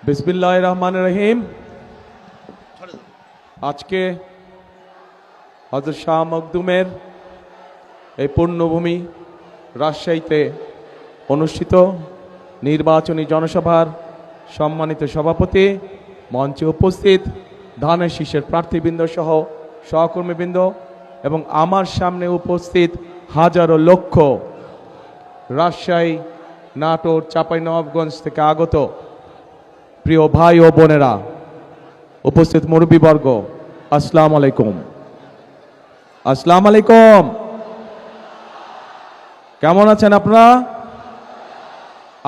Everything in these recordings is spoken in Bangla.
বিসমিল্লাহির রহমানির রহিম। আজকে হযরত শাহ মখদুমের এই পুণ্যভূমি রাজশাহীতে অনুষ্ঠিত নির্বাচনী জনসভার সম্মানিত সভাপতি, মঞ্চে উপস্থিত ধানের শীষের প্রার্থীবৃন্দ সহ সহকর্মীবৃন্দ এবং আমার সামনে উপস্থিত হাজারো লক্ষ রাজশাহী, নাটোর, চাঁপাইনবাবগঞ্জ থেকে আগত প্রিয় ভাই ও বোনেরা, উপস্থিত মুরব্বীবর্গ, আসসালামু আলাইকুম। আসসালামু আলাইকুম। কেমন আছেন আপনারা?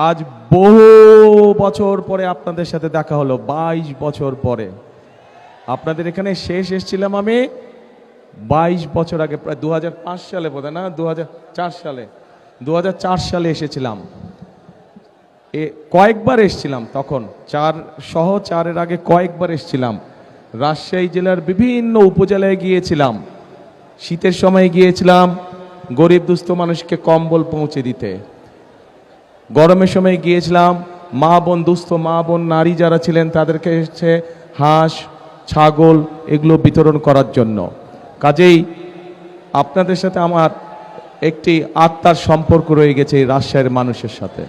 আজ বহু বছর পরে আপনাদের সাথে দেখা হলো, 22 বছর পরে। আপনাদের এখানে শেষ এসেছিলাম আমি 22 বছর আগে, প্রায় 2005 সালে বোধহয়, না 2004 সালে এসেছিলাম। কয়েকবার এসেছিলাম, তখন 4 আগে কয়েকবার এসেছিলাম। রাজশাহী জেলার বিভিন্ন উপজেলায় গিয়েছিলাম, শীতের সময় গিয়েছিলাম গরিব দুস্থ মানুষকে কম্বল পৌঁছে দিতে, গরমের সময় গিয়েছিলাম মা বোন, দুস্থ মা বোন নারী যারা ছিলেন তাদেরকে এসে হাঁস, ছাগল এগুলো বিতরণ করার জন্য। কাজেই আপনাদের সাথে আমার একটি আত্মার সম্পর্ক রয়ে গেছে এই রাজশাহীর মানুষের সাথে।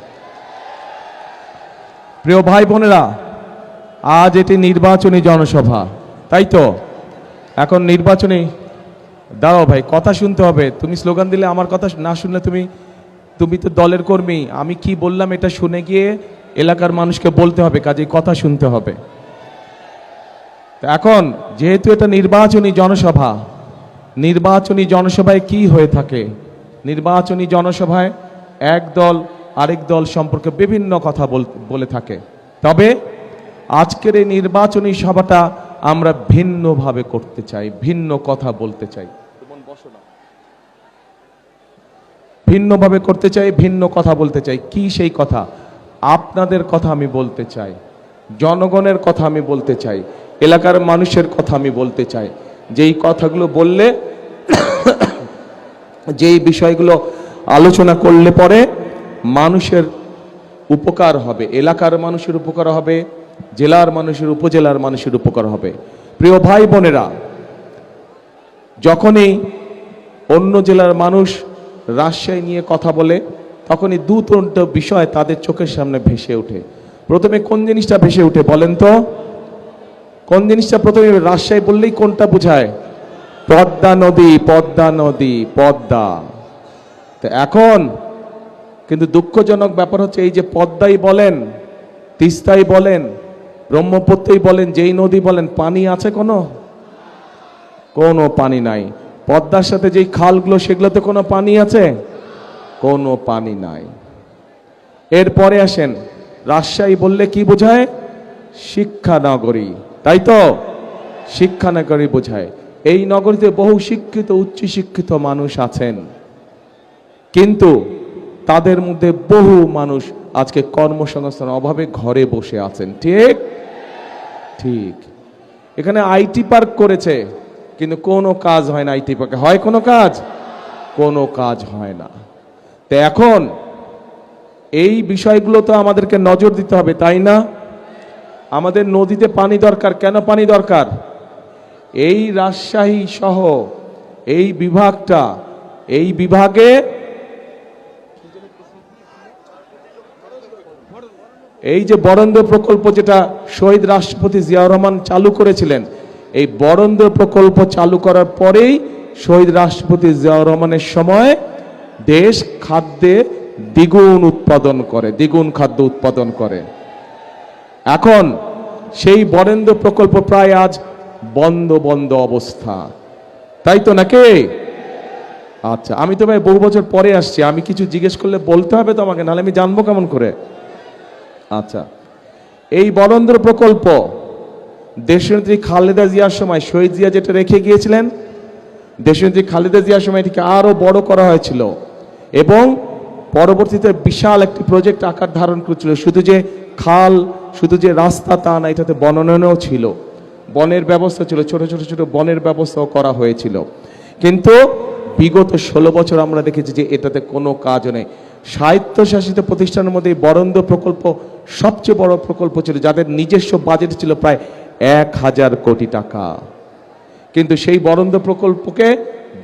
প্রিয় ভাই বোনেরা, আজ এটি নির্বাচনী জনসভা, তাই তো? এখন নির্বাচনী, দাঁড়াও ভাই, কথা শুনতে হবে। তুমি স্লোগান দিলে আমার কথা না শুনলে তুমি তো দলের কর্মী, আমি কি বললাম এটা শুনে গিয়ে এলাকার মানুষকে বলতে হবে, কাজেই কথা শুনতে হবে। এখন যেহেতু এটা নির্বাচনী জনসভা, নির্বাচনী জনসভায় কি হয়ে থাকে? নির্বাচনী জনসভায় এক দল আরেক দল সম্পর্কে বিভিন্ন কথা বলে থাকে। তবে আজকের এই নির্বাচনী সভাটা আমরা ভিন্নভাবে করতে চাই, ভিন্ন কথা বলতে চাই, ভিন্নভাবে করতে চাই, ভিন্ন কথা বলতে চাই। কি সেই কথা? আপনাদের কথা আমি বলতে চাই, জনগণের কথা আমি বলতে চাই, এলাকার মানুষের কথা আমি বলতে চাই। যেই কথাগুলো বললে, যেই বিষয়গুলো আলোচনা করলে পরে মানুষের উপকার হবে, এলাকার মানুষের উপকার হবে, জেলার মানুষের, উপজেলার মানুষের উপকার হবে। প্রিয় ভাই বোনেরা, যখনই অন্য জেলার মানুষ রাজশাহী নিয়ে কথা বলে, তখনই দুটো বিষয় তাদের চোখের সামনে ভেসে ওঠে। প্রথমে কোন জিনিসটা ভেসে ওঠে বলেন তো? কোন জিনিসটা প্রথমে? রাজশাহী বললেই কোনটা বোঝায়? পদ্মা নদী, পদ্মা নদী, পদ্মা। তো এখন কিন্তু দুঃখজনক ব্যাপার হচ্ছে, এই যে পদ্মাই বলেন, তিস্তাই বলেন, ব্রহ্মপুত্রই বলেন, যেই নদী বলেন, পানি আছে কোনো পানি নাই। পদ্মার সাথে যেই খালগুলো, সেগুলোতে কোনো পানি আছে? কোনো পানি নাই। এরপরে আসেন, রাজশাহী বললে কি বোঝায়? শিক্ষা নগরী, তাই তো? শিক্ষা নগরী বোঝায়। এই নগরীতে বহু শিক্ষিত, উচ্চ শিক্ষিত মানুষ আছেন, কিন্তু তাদের মধ্যে বহু মানুষ আজকে কর্মসংস্থানের অভাবে ঘরে বসে আছেন। ঠিক ঠিক। এখানে আইটি পার্ক করেছে, কিন্তু কোনো কাজ হয় না। আইটি পার্কে হয় কোনো কাজ? কোনো কাজ হয় না। তো এখন এই বিষয়গুলো তো আমাদেরকে নজর দিতে হবে, তাই না? আমাদের নদীতে পানি দরকার। কেন পানি দরকার? এই রাজশাহী সহ এই বিভাগটা, এই বিভাগে এই যে বরেন্দ্র প্রকল্প, যেটা শহীদ রাষ্ট্রপতি জিয়াউর রহমান চালু করেছিলেন, এই বরেন্দ্র প্রকল্প চালু করার পরেই শহীদ রাষ্ট্রপতি জিয়াউর রহমানের সময় দেশ খাদ্যে দ্বিগুণ উৎপাদন করে, দ্বিগুণ খাদ্য উৎপাদন করে। এখন সেই বরেন্দ্র প্রকল্প প্রায় আজ বন্ধ অবস্থা, তাই তো নাকি? আচ্ছা, আমি তো ভাই বহু বছর পরে আসছি, আমি কিছু জিজ্ঞেস করলে বলতে হবে তো আমাকে, নাহলে আমি জানবো কেমন করে? আচ্ছা, এই বরেন্দ্র প্রকল্প দেশনেত্রী খালেদা জিয়ার সময়, শহীদ জিয়া যেটা রেখে গিয়েছিলেন, দেশনেত্রী খালেদা জিয়ার সময় এটিকে আরো বড় করা হয়েছিল এবং পরবর্তীতে বিশাল একটি প্রজেক্ট আকার ধারণ করেছিল। শুধু যে খাল, শুধু যে রাস্তা তা না, এটাতে বনায়নও ছিল, বনের ব্যবস্থা ছিল, ছোট ছোট বনের ব্যবস্থাও করা হয়েছিল। কিন্তু বিগত 16 বছর আমরা দেখেছি যে এটাতে কোনো কাজ নেই। স্বায়ত্তশাসিত প্রতিষ্ঠানের মধ্যে এই বরেন্দ্র প্রকল্প সবচেয়ে বড় প্রকল্প ছিল, যাদের নিজস্ব বাজেট ছিল প্রায় 1000 কোটি টাকা। কিন্তু সেই বরেন্দ্র প্রকল্পকে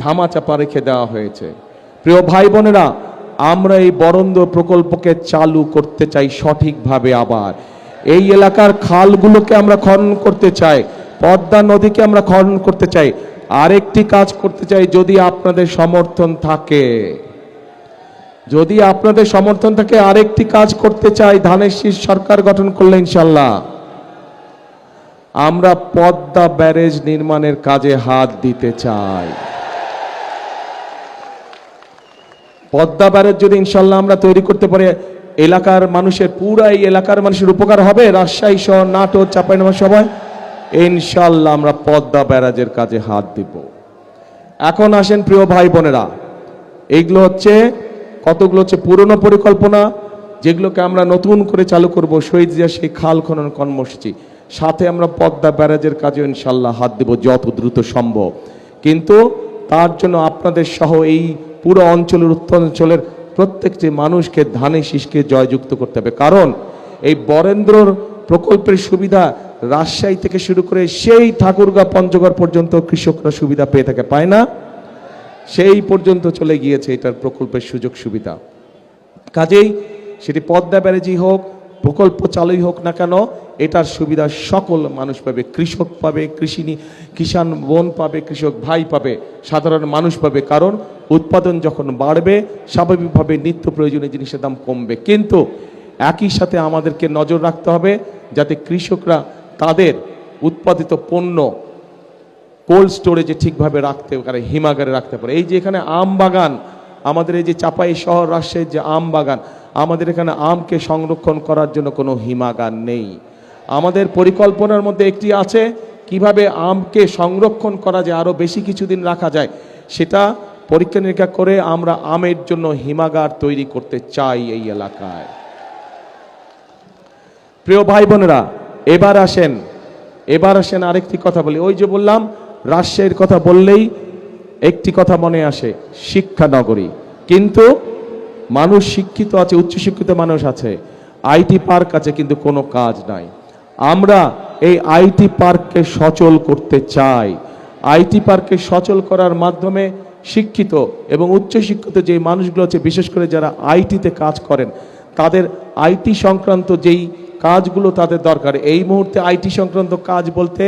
ধামাচাপা রেখে দেওয়া হয়েছে। প্রিয় ভাই বোনেরা, আমরা এই বরেন্দ্র প্রকল্পকে চালু করতে চাই সঠিকভাবে। আবার এই এলাকার খালগুলোকে আমরা খনন করতে চাই, পদ্মা নদীকে আমরা খনন করতে চাই। আরেকটি কাজ করতে চাই, যদি আপনাদের সমর্থন থাকে, যদি আপনাদের সমর্থন থাকে আরেকটি কাজ করতে চাই, ধানের শীষ সরকার গঠন করলে ইনশাল্লাহ আমরা পদ্মা ব্যারেজ নির্মাণের কাজে হাত দিতে চাই। পদ্মা ব্যারেজ যদি ইনশাল্লাহ আমরা তৈরি করতে পারি, এলাকার মানুষের, পুরা এই এলাকার মানুষের উপকার হবে। রাজশাহী শহর, নাটোর, চাঁপাইনবাবগঞ্জ সবাই ইনশাল্লাহ আমরা পদ্মা ব্যারাজের কাজে হাত দিব। এখন আসেন প্রিয় ভাই বোনেরা, এইগুলো হচ্ছে কতগুলো হচ্ছে পুরনো পরিকল্পনা, যেগুলোকে আমরা নতুন করে চালু করব। শহীদ জিয়া সেই খাল খনন কর্মসূচি, সাথে আমরা পদ্মা ব্যারাজের কাজে ইনশাল্লাহ হাত দেব যত দ্রুত সম্ভব। কিন্তু তার জন্য আপনাদের সহ এই পুরো অঞ্চলের, উত্তরাঞ্চলের প্রত্যেকটি মানুষকে ধানের শীষকে জয়যুক্ত করতে হবে। কারণ এই বরেন্দ্র প্রকল্পের সুবিধা রাজশাহী থেকে শুরু করে সেই ঠাকুরগাঁ, পঞ্চগড় পর্যন্ত কৃষকরা সুবিধা পেয়ে থাকে, পায় না? সেই পর্যন্ত চলে গিয়েছে এটার প্রকল্পের সুযোগ সুবিধা। কাজেই সেটি পদ্মা ব্যারেজই হোক, প্রকল্প চালুই হোক না কেন, এটার সুবিধা সকল মানুষ পাবে। কৃষক পাবে, কিষাণ বোন পাবে, কৃষক ভাই পাবে, সাধারণ মানুষ পাবে। কারণ উৎপাদন যখন বাড়বে, স্বাভাবিকভাবে নিত্য প্রয়োজনীয় জিনিসের দাম কমবে। কিন্তু একই সাথে আমাদেরকে নজর রাখতে হবে যাতে কৃষকরা তাদের উৎপাদিত পণ্য কোল্ড স্টোরেজে ঠিকভাবে রাখতে পারে, হিমাগারে রাখতে পারে। এই যে এখানে আম বাগান, আমাদের এই যে চাপাই শহর রাজশাহীর যে আম বাগান, আমাদের এখানে আমকে সংরক্ষণ করার জন্য কোনো হিমাগার নেই। আমাদের পরিকল্পনার মধ্যে একটি আছে কিভাবে আমকে সংরক্ষণ করা যায়, আরো বেশি কিছুদিন রাখা যায়, সেটা পরীক্ষা নিরীক্ষা করে আমরা আমের জন্য হিমাগার তৈরি করতে চাই এই এলাকায়। প্রিয় ভাই বোনেরা, এবার আসেন আরেকটি কথা বলি। ওই যে বললাম, রাজশাহীর কথা বললেই একটি কথা মনে আসে, শিক্ষা নগরী। কিন্তু মানুষ শিক্ষিত আছে, উচ্চশিক্ষিত মানুষ আছে, আইটি পার্ক আছে, কিন্তু কোনো কাজ নাই। আমরা এই আইটি পার্ককে সচল করতে চাই। আইটি পার্ককে সচল করার মাধ্যমে শিক্ষিত এবং উচ্চশিক্ষিত যে মানুষগুলো আছে, বিশেষ করে যারা আইটিতে কাজ করেন, তাদের আইটি সংক্রান্ত যেই কাজগুলো তাদের দরকার। এই মুহূর্তে আইটি সংক্রান্ত কাজ বলতে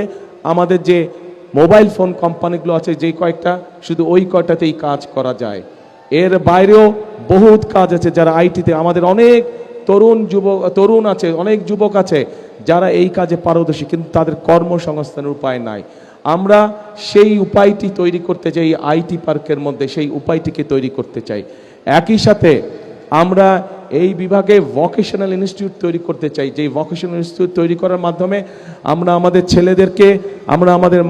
আমাদের যে মোবাইল ফোন কোম্পানিগুলো আছে, যেই কয়েকটা, শুধু ওই কয়টাতেই কাজ করা যায়। এর বাইরেও বহুত কাজ আছে যারা আইটিতে, আমাদের অনেক তরুণ আছে, অনেক যুবক আছে যারা এই কাজে পারদর্শী, কিন্তু তাদের কর্মসংস্থানের উপায় নাই। আমরা সেই উপায়টি তৈরি করতে চাই, আইটি পার্কের মধ্যে সেই উপায়টিকে তৈরি করতে চাই। একই সাথে আমরা এই বিভাগে ভোকেশনাল ইনস্টিটিউট তৈরি করতে চাই। যেই ভোকেশনাল ইনস্টিটিউট তৈরি করার মাধ্যমে আমরা আমাদের ছেলেদেরকে, আমরা আমাদের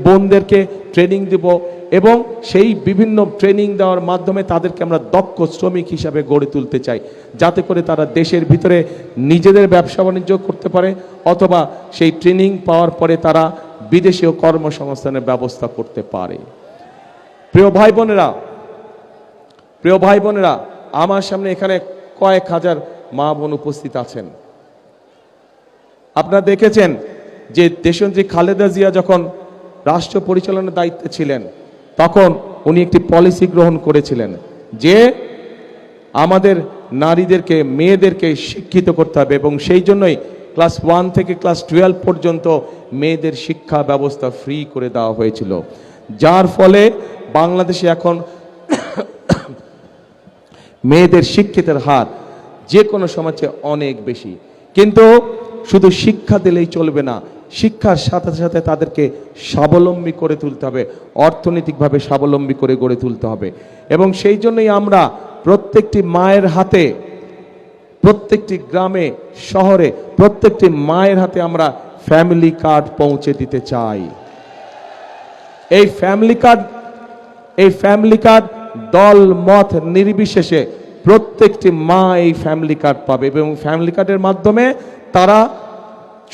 বোনদেরকে ট্রেনিং দেব, এবং সেই বিভিন্ন ট্রেনিং দেওয়ার মাধ্যমে তাদেরকে আমরা দক্ষ শ্রমিক হিসাবে গড়ে তুলতে চাই, যাতে করে তারা দেশের ভিতরে নিজেদের ব্যবসা বাণিজ্য করতে পারে, অথবা সেই ট্রেনিং পাওয়ার পরে তারা বিদেশেও কর্মসংস্থানের ব্যবস্থা করতে পারে। প্রিয় ভাই বোনেরা, আমার সামনে এখানে কয়েক হাজার মা বোন উপস্থিত আছেন। আপনারা দেখেছেন যে দেশনেত্রী খালেদা জিয়া যখন রাষ্ট্র পরিচালনার দায়িত্বে ছিলেন, তখন উনি একটি পলিসি গ্রহণ করেছিলেন যে আমাদের নারীদেরকে, মেয়েদেরকে শিক্ষিত করতে হবে, এবং সেই জন্যই ক্লাস 1 থেকে ক্লাস 12 পর্যন্ত মেয়েদের শিক্ষা ব্যবস্থা ফ্রি করে দেওয়া হয়েছিল, যার ফলে বাংলাদেশে এখন মেয়েদের শিক্ষিতের হার যে কোনো সমাজে অনেক বেশি। কিন্তু শুধু শিক্ষা দিলেই চলবে না, শিক্ষার সাথে সাথে তাদেরকে স্বাবলম্বী করে তুলতে হবে, অর্থনৈতিকভাবে স্বাবলম্বী করে গড়ে তুলতে হবে। এবং সেই জন্যই আমরা প্রত্যেকটি মায়ের হাতে, প্রত্যেকটি গ্রামে শহরে প্রত্যেকটি মায়ের হাতে আমরা ফ্যামিলি কার্ড পৌঁছে দিতে চাই। এই ফ্যামিলি কার্ড দল মত নির্বিশেষে প্রত্যেকটি মা এই ফ্যামিলি কার্ড পাবে, এবং ফ্যামিলি কার্ডের মাধ্যমে তারা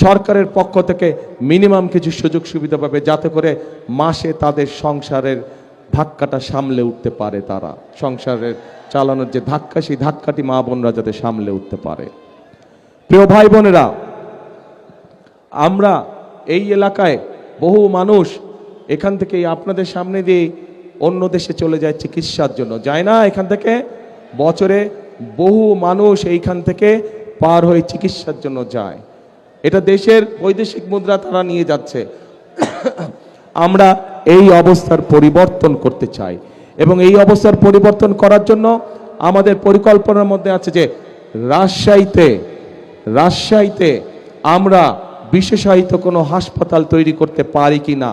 সরকারের পক্ষ থেকে মিনিমাম কিছু সুযোগ সুবিধা পাবে, যাতে করে মাসে তাদের সংসারের ধাক্কাটা সামলে উঠতে পারে, তারা সংসারের চালানোর যে ধাক্কা, সেই ধাক্কাটি মা বোনরা যাতে সামলে উঠতে পারে। প্রিয় ভাই বোনেরা, আমরা এই এলাকায় বহু মানুষ এখান থেকে আপনাদের সামনে দিয়ে অন্য দেশে চলে যায় চিকিৎসার জন্য, যায় না? এখান থেকে বছরে বহু মানুষ এইখান থেকে পার হয়ে চিকিৎসার জন্য যায়। এটা দেশের বৈদেশিক মুদ্রা তারা নিয়ে যাচ্ছে। আমরা এই অবস্থার পরিবর্তন করতে চাই, এবং এই অবস্থার পরিবর্তন করার জন্য আমাদের পরিকল্পনার মধ্যে আছে যে রাজশাহীতে আমরা বিশেষায়িত কোনো হাসপাতাল তৈরি করতে পারি কিনা,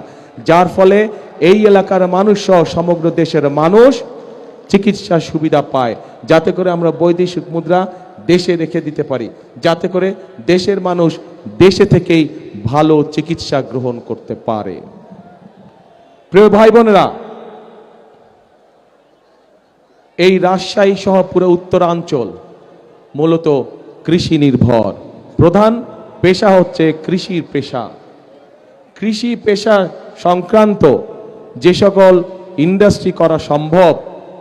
যার ফলে এই এলাকার মানুষ সহ সমগ্র দেশের মানুষ চিকিৎসা সুবিধা পায়, যাতে করে আমরা বৈদেশিক মুদ্রা দেশে রেখে দিতে পারি, যাতে করে দেশের মানুষ দেশে থেকেই ভালো চিকিৎসা গ্রহণ করতে পারে। প্রিয় ভাই বোনেরা, এই রাজশাহী সহ পুরো উত্তরাঞ্চল মূলত কৃষি নির্ভর। প্রধান পেশা হচ্ছে কৃষির পেশা। কৃষি পেশা সংক্রান্ত যে সকল ইন্ডাস্ট্রি করা সম্ভব,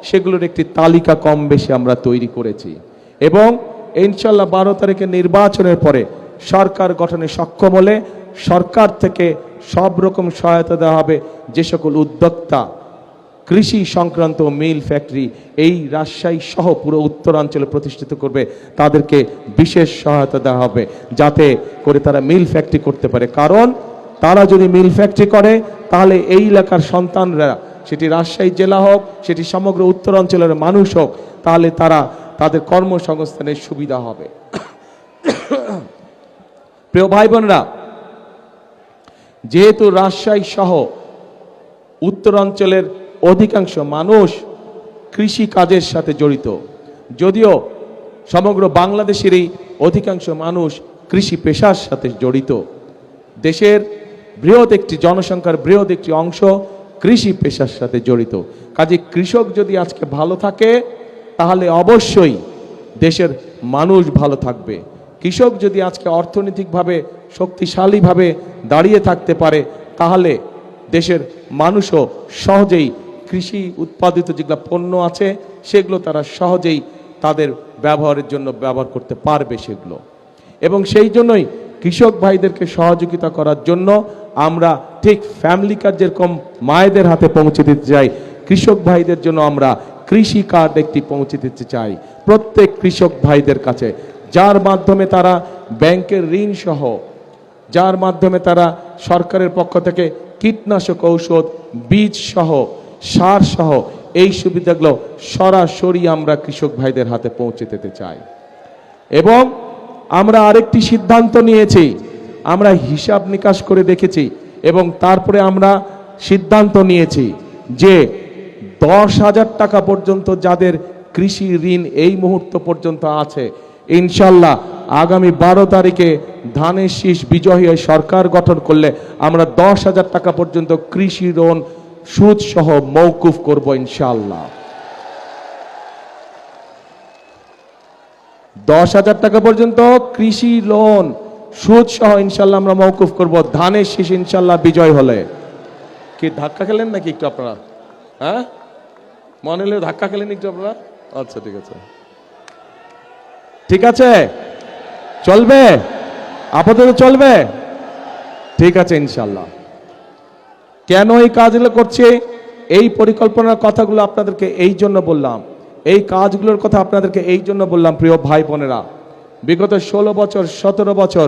সেগুলোর একটি তালিকা কম বেশি আমরা তৈরি করেছি, এবং ইনশাল্লাহ 12 তারিখে নির্বাচনের পরে সরকার গঠনে সক্ষম হলে সরকার থেকে সব রকম সহায়তা দেওয়া হবে। যে সকল উদ্যোক্তা কৃষি সংক্রান্ত মিল ফ্যাক্টরি এই রাজশাহী সহ পুরো উত্তরাঞ্চলে প্রতিষ্ঠিত করবে, তাদেরকে বিশেষ সহায়তা দেওয়া হবে, যাতে করে তারা মিল ফ্যাক্টরি করতে পারে। কারণ তারা যদি মিল ফ্যাক্টরি করে, তাহলে এই এলাকার সন্তানরা, সেটি রাজশাহী জেলা হোক, সেটি সমগ্র উত্তরাঞ্চলের মানুষ হোক, তাহলে তাদের কর্মসংস্থানের সুবিধা হবে। প্রিয় ভাই বোনেরা, যেহেতু রাজশাহী সহ উত্তরাঞ্চলের অধিকাংশ মানুষ কৃষি কাজের সাথে জড়িত, যদিও সমগ্র বাংলাদেশেরই অধিকাংশ মানুষ কৃষি পেশার সাথে জড়িত, দেশের বৃহৎ একটি জনসংখ্যার বৃহৎ একটি অংশ কৃষি পেশার সাথে জড়িত। কাজে কৃষক যদি আজকে ভালো থাকে, তাহলে অবশ্যই দেশের মানুষ ভালো থাকবে। কৃষক যদি আজকে অর্থনৈতিকভাবে শক্তিশালীভাবে দাঁড়িয়ে থাকতে পারে, তাহলে দেশের মানুষও সহজেই কৃষি উৎপাদিত যেগুলো পণ্য আছে, সেগুলো তারা সহজেই তাদের ব্যবহারের জন্য ব্যবহার করতে পারবে সেগুলো। এবং সেই জন্যই কৃষক ভাইদেরকে সহযোগিতা করার জন্য আমরা ঠিক ফ্যামিলি কার্ড যেরকম মায়েদের হাতে পৌঁছে দিতে চাই, কৃষক ভাইদের জন্য আমরা কৃষি কার্ড একটি পৌঁছে দিতে চাই প্রত্যেক কৃষক ভাইদের কাছে, যার মাধ্যমে তারা ব্যাংকের ঋণ সহ, যার মাধ্যমে তারা সরকারের পক্ষ থেকে কীটনাশক ঔষধ, বীজ সহ, সার সহ এই সুবিধাগুলো সরাসরি আমরা কৃষক ভাইদের হাতে পৌঁছে দিতে চাই। এবং আমরা আরেকটি সিদ্ধান্ত নিয়েছি, আমরা হিসাব নিকাশ করে দেখেছি, এবং তারপরে আমরা সিদ্ধান্ত নিয়েছি যে 10,000 টাকা পর্যন্ত যাদের কৃষি ঋণ এই মুহূর্ত পর্যন্ত আছে, ইনশাল্লাহ আগামী 12 তারিখে ধানের শীষ বিজয়ী হয়ে সরকার গঠন করলে আমরা 10,000 টাকা পর্যন্ত কৃষি ঋণ সুদ সহ মওকুফ করব ইনশাল্লাহ। 10,000 টাকা পর্যন্ত কৃষি লোন সুদ সহ ইনশাল্লাহ আমরা মওকুফ করব ধানের শীষ ইনশাল্লাহ বিজয় হলে। কি ধাক্কা খেলেন নাকি একটু আপনারা? হ্যাঁ, মনে হলে ধাক্কা খেলেন একটু আপনারা? আচ্ছা, ঠিক আছে, ঠিক আছে, চলবে, আপাতত চলবে, ঠিক আছে ইনশাল্লাহ। কেন এই কাজগুলো করছে, এই পরিকল্পনার কথাগুলো আপনাদেরকে এই জন্য বললাম, এই কাজগুলোর কথা আপনাদেরকে এই জন্য বললাম। প্রিয় ভাই বোনেরা, বিগত 16 বছর 17 বছর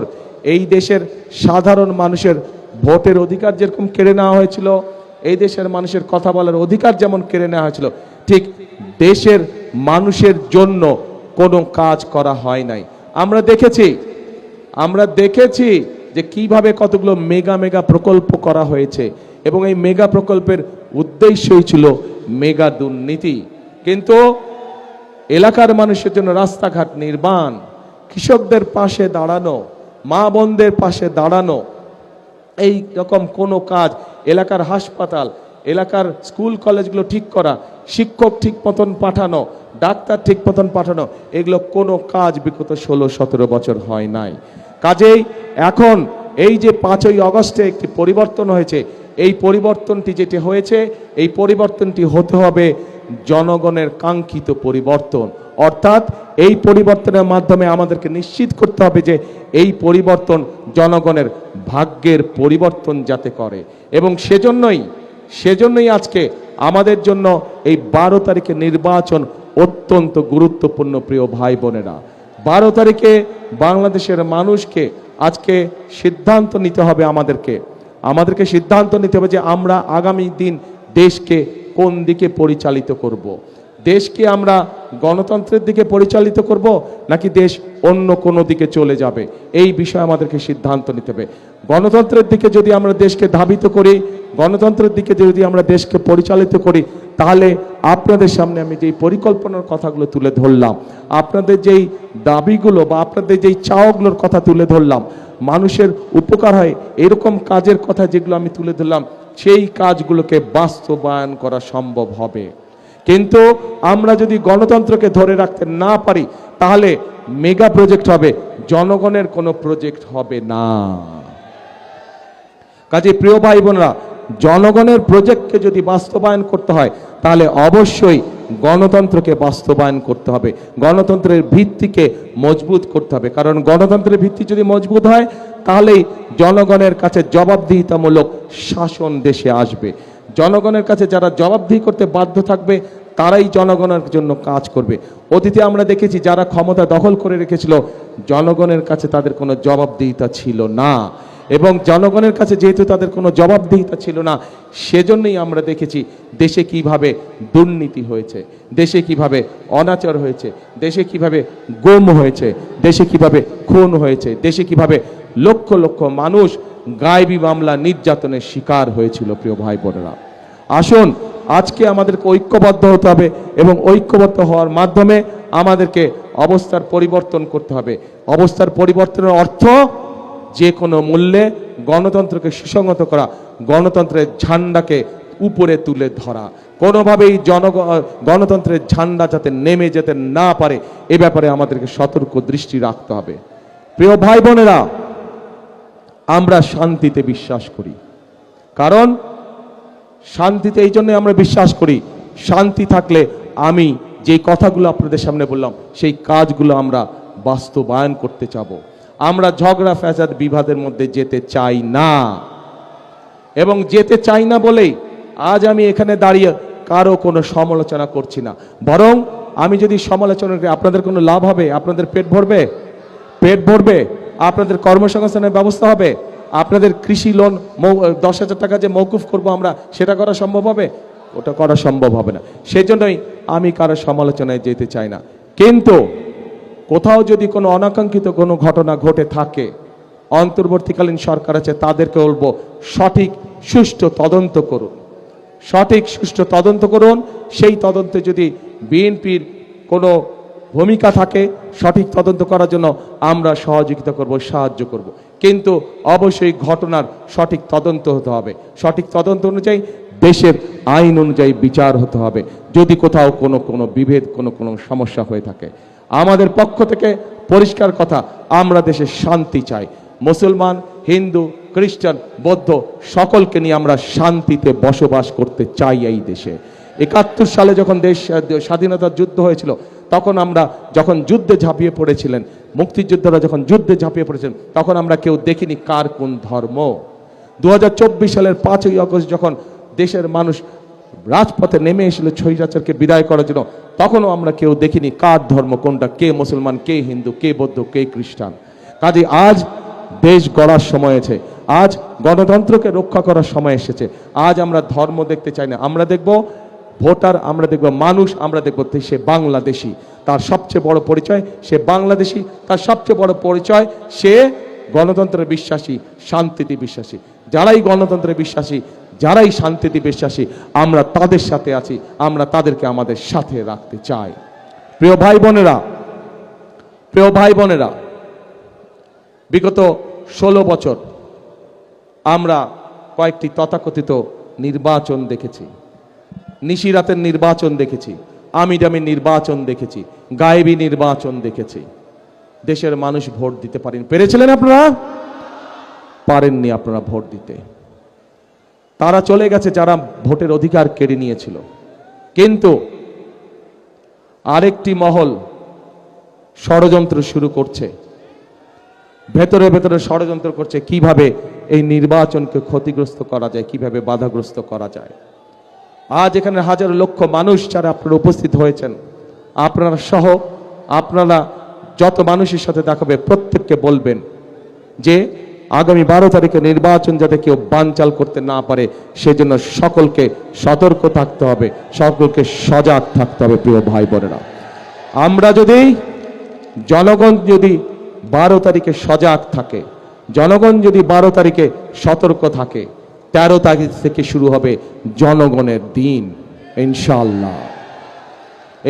এই দেশের সাধারণ মানুষের ভোটের অধিকার যেরকম কেড়ে নেওয়া হয়েছিল, এই দেশের মানুষের কথা বলার অধিকার যেমন কেড়ে নেওয়া হয়েছিল, ঠিক দেশের মানুষের জন্য কোনো কাজ করা হয় নাই। আমরা দেখেছি যে কিভাবে কতগুলো মেগা প্রকল্প করা হয়েছে, এবং এই মেগা প্রকল্পের উদ্দেশ্যই ছিল মেগা দুর্নীতি। কিন্তু এলাকার মানুষের জন্য রাস্তাঘাট নির্মাণ, কৃষকদের পাশে দাঁড়ানো, মা বোনদের পাশে দাঁড়ানো, এই রকম কোনো কাজ, এলাকার হাসপাতাল, এলাকার স্কুল কলেজগুলো ঠিক করা, শিক্ষক ঠিক মতন পাঠানো, ডাক্তার ঠিক মতন পাঠানো, এগুলো কোনো কাজ বিগত 16-17 বছর হয় নাই। কাজেই এখন এই যে 5ই আগস্টে একটি পরিবর্তন হয়েছে, এই পরিবর্তনটি যেটি হয়েছে, এই পরিবর্তনটি হতে হবে জনগণের কাঙ্ক্ষিত পরিবর্তন। অর্থাৎ এই পরিবর্তনের মাধ্যমে আমাদেরকে নিশ্চিত করতে হবে যে এই পরিবর্তন জনগণের ভাগ্যের পরিবর্তন যাতে করে। এবং সেজন্যই আজকে আমাদের জন্য এই 12 তারিখে নির্বাচন অত্যন্ত গুরুত্বপূর্ণ। প্রিয় ভাই বোনেরা, 12 তারিখে বাংলাদেশের মানুষকে আজকে সিদ্ধান্ত নিতে হবে, আমাদেরকে সিদ্ধান্ত নিতে হবে যে আমরা আগামী দিন দেশকে কোন দিকে পরিচালিত করব। দেশকে আমরা গণতন্ত্রের দিকে পরিচালিত করব নাকি দেশ অন্য কোনো দিকে চলে যাবে, এই বিষয়ে আমাদেরকে সিদ্ধান্ত নিতে হবে। গণতন্ত্রের দিকে যদি আমরা দেশকে ধাবিত করি, গণতন্ত্রের দিকে যদি আমরা দেশকে পরিচালিত করি, তাহলে আপনাদের সামনে আমি যেই পরিকল্পনার কথাগুলো তুলে ধরলাম, আপনাদের যেই দাবিগুলো বা আপনাদের যেই চাওয়াগুলোর কথা তুলে ধরলাম, মানুষের উপকার হয় এরকম কাজের কথা যেগুলো আমি তুলে ধরলাম, সেই কাজগুলোকে বাস্তবায়ন করা সম্ভব হবে। কিন্তু আমরা যদি গণতন্ত্রকে ধরে রাখতে না পারি, তাহলে মেগা প্রজেক্ট হবে, জনগণের কোনো প্রজেক্ট হবে না। কাজে প্রিয় ভাই বোনরা, জনগণের প্রজেক্টকে যদি বাস্তবায়ন করতে হয়, তাহলে অবশ্যই গণতন্ত্রকে বাস্তবায়ন করতে হবে, গণতন্ত্রের ভিত্তিকে মজবুত করতে হবে। কারণ গণতন্ত্রের ভিত্তি যদি মজবুত হয়, তাহলেই জনগণের কাছে জবাবদিহিতামূলক শাসন দেশে আসবে। জনগণের কাছে যারা জবাবদিহি করতে বাধ্য থাকবে, তারাই জনগণের জন্য কাজ করবে। অতীতে আমরা দেখেছি যারা ক্ষমতা দখল করে রেখেছিল, জনগণের কাছে তাদের কোনো জবাবদিহিতা ছিল না। এবং জনগণের কাছে যেহেতু তাদের কোনো জবাবদিহিতা ছিল না, সেজন্যই আমরা দেখেছি দেশে কিভাবে দুর্নীতি হয়েছে, দেশে কিভাবে অনাচার হয়েছে, দেশে কিভাবে গুম হয়েছে, দেশে কিভাবে খুন হয়েছে, দেশে কিভাবে লক্ষ লক্ষ মানুষ গায়েবী মামলা নির্যাতনের শিকার হয়েছিল। প্রিয় ভাই বোনেরা, আসুন আজকে আমাদেরকে ঐক্যবদ্ধ হতে হবে এবং ঐক্যবদ্ধ হওয়ার মাধ্যমে আমাদেরকে অবস্থার পরিবর্তন করতে হবে। অবস্থার পরিবর্তনের অর্থ যে কোনো মূল্যে গণতন্ত্রকে সুসংহত করা, গণতন্ত্রের ঝান্ডাকে উপরে তুলে ধরা, কোনোভাবেই গণতন্ত্রের ঝান্ডা যাতে নেমে যেতে না পারে, এ ব্যাপারে আমাদেরকে সতর্ক দৃষ্টি রাখতে হবে। প্রিয় ভাই বোনেরা, আমরা শান্তিতে বিশ্বাস করি। কারণ শান্তিতে এই জন্য আমরা বিশ্বাস করি, শান্তি থাকলে আমি যেই কথাগুলো আপনাদের সামনে বললাম, সেই কাজগুলো আমরা বাস্তবায়ন করতে চাবো। আমরা ঝগড়া ফ্যাসাদ বিবাদের মধ্যে যেতে চাই না, এবং যেতে চাই না বলেই আজ আমি এখানে দাঁড়িয়ে কারো কোনো সমালোচনা করছি না। বরং আমি যদি সমালোচনা করি, আপনাদের কোনো লাভ হবে? আপনাদের পেট ভরবে? আপনাদের কর্মসংস্থানের ব্যবস্থা হবে? আপনাদের কৃষি লোন 10,000 টাকা যে মওকুফ করব আমরা, সেটা করা সম্ভব হবে? ওটা করা সম্ভব হবে না। সেজন্যই আমি কারো সমালোচনায় যেতে চাই না। কিন্তু কোথাও যদি কোনো অনাকাঙ্ক্ষিত কোনো ঘটনা ঘটে থাকে, অন্তর্বর্তীকালীন সরকার আছে, তাদেরকে বলবো সঠিক সুষ্ঠু তদন্ত করুন, সঠিক সুষ্ঠু তদন্ত করুন। সেই তদন্তে যদি বিএনপির কোনো ভূমিকা থাকে, সঠিক তদন্ত করার জন্য আমরা সহযোগিতা করব, সাহায্য করব। কিন্তু অবশ্যই ঘটনার সঠিক তদন্ত হতে হবে, সঠিক তদন্ত অনুযায়ী দেশের আইন অনুযায়ী বিচার হতে হবে। যদি কোথাও কোনো বিভেদ, কোনো সমস্যা হয়ে থাকে, আমাদের পক্ষ থেকে পরিষ্কার কথা, আমরা দেশে শান্তি চাই। মুসলমান, হিন্দু, খ্রিস্টান, বৌদ্ধ সকলকে নিয়ে আমরা শান্তিতে বসবাস করতে চাই এই দেশে। 71 সালে যখন দেশ স্বাধীনতার যুদ্ধ হয়েছিল, তখন আমরা যখন যুদ্ধে ঝাঁপিয়ে পড়েছিলেন, মুক্তিযোদ্ধারা যখন যুদ্ধে ঝাঁপিয়ে পড়েছিলেন, তখন আমরা কেউ দেখিনি কার কোন ধর্ম। 2024 সালের 5ই আগস্ট যখন দেশের মানুষ রাজপথে নেমে এসেছিল স্বৈরাচারকে বিদায় করার জন্য, তখনও আমরা কেউ দেখিনি কার ধর্ম কোনটা, কে মুসলমান, কে হিন্দু, কে বৌদ্ধ, কে খ্রিস্টান। কাজে আজ দেশ গড়ার সময় এসেছে, আজ গণতন্ত্রকে রক্ষা করার সময় এসেছে। আজ আমরা ধর্ম দেখতে চাই না, আমরা দেখব ভোটার, আমরা দেখব মানুষ, আমরা দেখব সে বাংলাদেশি। তার সবচেয়ে বড় পরিচয় সে বাংলাদেশি, তার সবচেয়ে বড় পরিচয় সে গণতন্ত্রের বিশ্বাসী, শান্তিতে বিশ্বাসী। যারাই গণতন্ত্রে বিশ্বাসী, যারাই শান্তিতে বিশ্বাসী, আমরা তাদের সাথে আছি, আমরা তাদেরকে আমাদের সাথে রাখতে চাই। প্রিয় ভাই বোনেরা, বিগত 16 বছর আমরা কয়েকটি তথাকথিত নির্বাচন দেখেছি, নিশিরাতের নির্বাচন দেখেছি, আমিডামির নির্বাচন দেখেছি, গায়েবী নির্বাচন দেখেছি। দেশের মানুষ ভোট দিতে পেরেছিলেন আপনারা? পারেননি আপনারা ভোট দিতে। তারা চলে গেছে যারা ভোটের অধিকার কেড়ে নিয়েছিল। কিন্তু আরেকটি মহল ষড়যন্ত্র শুরু করছে, ভেতরে ভেতরে ষড়যন্ত্র করছে কিভাবে এই নির্বাচনকে ক্ষতিগ্রস্ত করা যায়, কিভাবে বাধাগ্রস্ত করা যায়। আজ এখানে হাজার লক্ষ মানুষ যারা আপনারা উপস্থিত হয়েছেন, আপনারা সহ আপনারা যত মানুষের সাথে দেখাবে প্রত্যেককে বলবেন যে আগামী 12 তারিখে নির্বাচন যাতে কেউ বানচাল করতে না পারে সেজন্য সকলকে সতর্ক থাকতে হবে, সকলকে সজাগ থাকতে হবে। প্রিয় ভাই বোনেরা, আমরা যদি জনগণ যদি 12 তারিখে সজাগ থাকে, জনগণ যদি 12 তারিখে সতর্ক থাকে, 13 তারিখ থেকে শুরু হবে জনগণের দিন ইনশাআল্লাহ।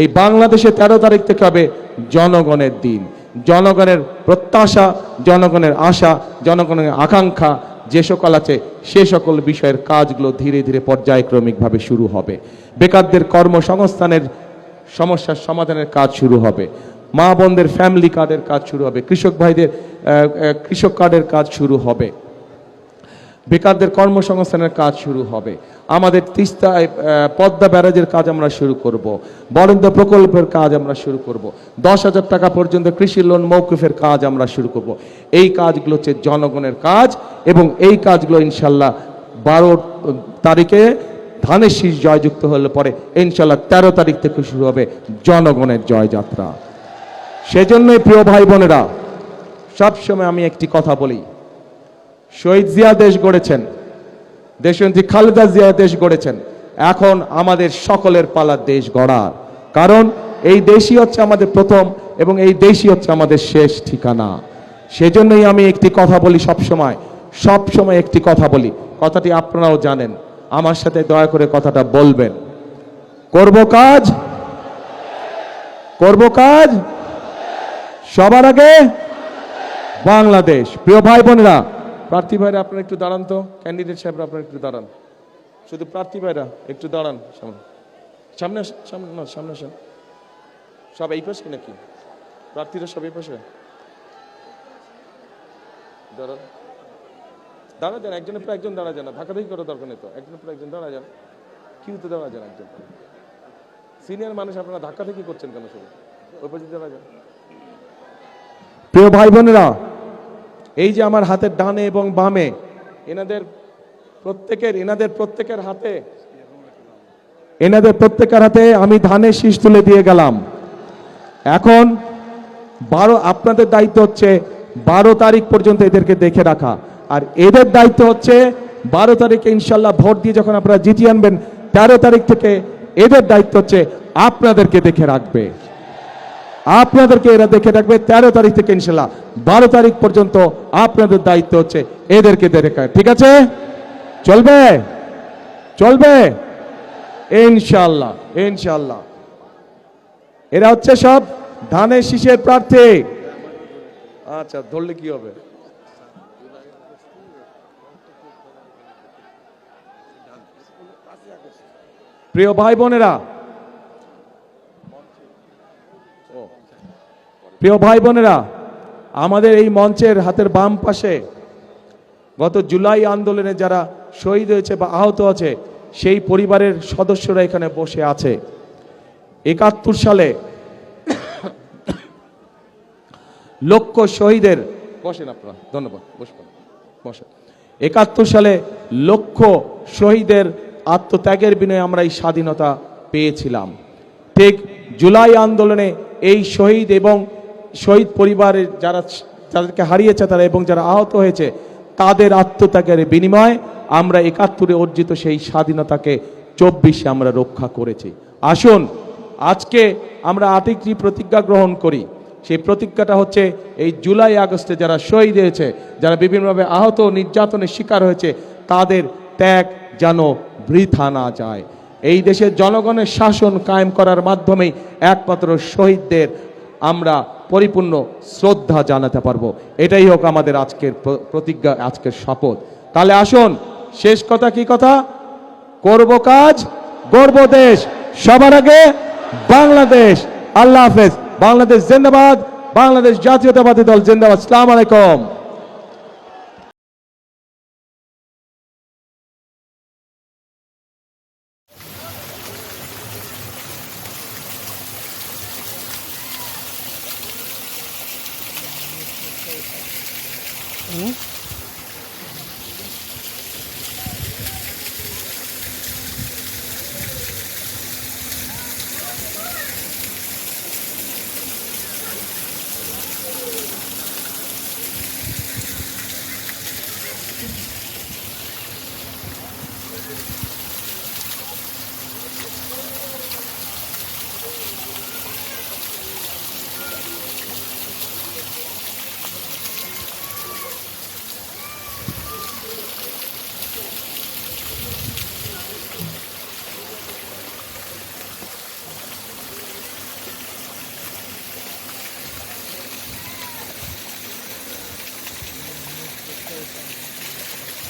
এই বাংলাদেশে 13 তারিখ থেকে হবে জনগণের দিন। জনগণের প্রত্যাশা, জনগণের আশা, জনগণের আকাঙ্ক্ষা যে সকল আছে সে সকল বিষয়ের কাজগুলো ধীরে ধীরে পর্যায়ক্রমিকভাবে শুরু হবে। বেকারদের কর্মসংস্থানের সমস্যার সমাধানের কাজ শুরু হবে, মা বোনদের ফ্যামিলি কার্ডের কাজ শুরু হবে, কৃষক ভাইদের কৃষক কার্ডের কাজ শুরু হবে, বেকারদের কর্মসংস্থানের কাজ শুরু হবে, আমাদের তিস্তায় পদ্মা ব্যারাজের কাজ আমরা শুরু করব, বরেন্দ্র প্রকল্পের কাজ আমরা শুরু করব, 10,000 টাকা পর্যন্ত কৃষি লোন মৌকুফের কাজ আমরা শুরু করব। এই কাজগুলো হচ্ছে জনগণের কাজ এবং এই কাজগুলো ইনশাল্লাহ 12 তারিখে ধানের শীষ জয়যুক্ত হলে পরে ইনশাল্লাহ 13 তারিখ থেকে শুরু হবে জনগণের জয়যাত্রা। সেজন্যই প্রিয় ভাই বোনেরা, সবসময় আমি একটি কথা বলি, শহীদ জিয়া দেশ গড়েছেন, দেশনেত্রী খালেদা জিয়া দেশ গড়েছেন, এখন আমাদের সকলের পালা দেশ গড়ার। কারণ এই দেশই হচ্ছে আমাদের প্রথম এবং এই দেশই হচ্ছে আমাদের শেষ ঠিকানা। সেজন্যই আমি একটি কথা বলি, সবসময় একটি কথা বলি, কথাটি আপনারাও জানেন, আমার সাথে দয়া করে কথাটা বলবেন। করব কাজ সবার আগে বাংলাদেশ। প্রিয় ভাই বোনেরা, প্রার্থী ভাইরা আপনারা একটু দাঁড়ান তো, ক্যান্ডিডেট সাহেবরা আপনারা একটু দাঁড়ান, শুধু প্রার্থী ভাইরা একটু দাঁড়ান, সামনে আসেন। সব এই পাশে নাকি প্রার্থীরা সব এই পাশে দাঁড়া যান, একজনের পর একজন দাঁড়া যান, ধাক্কাধাক্কি করার দরকার নেই তো, একজনের পর একজন দাঁড়া যান, কিউতে দাঁড়া যান, একজন সিনিয়র মানুষ, আপনারা ধাক্কাধাক্কি করছেন কেন? শুধু ওই পাশে দাঁড়া যান। প্রিয় ভাই বোনেরা, এই যে আমার হাতের ডানে এবং বামে এনাদের প্রত্যেকের হাতে আমি ধানের শীষ তুলে দিয়ে গেলাম। এখন আপনাদের দায়িত্ব হচ্ছে 12 তারিখ পর্যন্ত এদেরকে দেখে রাখা, আর এদের দায়িত্ব হচ্ছে 12 তারিখে ইনশাল্লাহ ভোট দিয়ে যখন আপনারা জিতিয়ে আনবেন, 13 তারিখ থেকে এদের দায়িত্ব হচ্ছে আপনাদেরকে দেখে রাখবে, আপনাদেরকে এরা দেখে রাখবে। 13 তারিখ থেকে ইনশাল্লাহ 12 তারিখ পর্যন্ত আপনাদের দায়িত্ব হচ্ছে এদেরকে দেখে। ঠিক আছে? চলবে ইনশাল্লাহ। এরা হচ্ছে সব ধানের শীষের প্রার্থী। আচ্ছা, ধরলে কি হবে? প্রিয় ভাই বোনেরা, আমাদের এই মঞ্চের হাতের বাম পাশে গত জুলাই আন্দোলনে যারা শহীদ হয়েছে বা আহত আছে সেই পরিবারের সদস্যরা এখানে বসে আছে। 71 সালে লক্ষ শহীদের, বসেন আপনারা, ধন্যবাদ, বসেন। 71 সালে লক্ষ শহীদের আত্মত্যাগের বিনিময়ে আমরা এই স্বাধীনতা পেয়েছিলাম। ঠিক জুলাই আন্দোলনে এই শহীদ এবং শহীদ পরিবারের যাদেরকে হারিয়েছে তারা এবং যারা আহত হয়েছে তাদের আত্মত্যাগের বিনিময়ে আমরা 71-এ অর্জিত সেই স্বাধীনতাকে 24-এ আমরা রক্ষা করেছি। আসুন আজকে আমরা 8টি প্রতিজ্ঞা গ্রহণ করি। সেই প্রতিজ্ঞাটা হচ্ছে এই জুলাই আগস্টে যারা শহীদ হয়েছে, যারা বিভিন্নভাবে আহত নির্যাতনের শিকার হয়েছে, তাদের ত্যাগ যেন বৃথা না যায়। এই দেশের জনগণের শাসন কায়েম করার মাধ্যমেই একমাত্র শহীদদের আমরা পরিপূর্ণ শ্রদ্ধা জানাতে পারবো। এটাই হোক আমাদের আজকের প্রতিজ্ঞা, আজকের শপথ। তাহলে আসুন, শেষ কথা কি কথা? করব কাজ, গড়ব দেশ, সবার আগে বাংলাদেশ। আল্লাহ হাফেজ। বাংলাদেশ জিন্দাবাদ, বাংলাদেশ জাতীয়তাবাদী দল জিন্দাবাদ। আসসালামু আলাইকুম।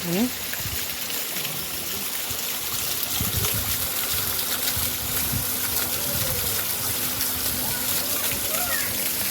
হুম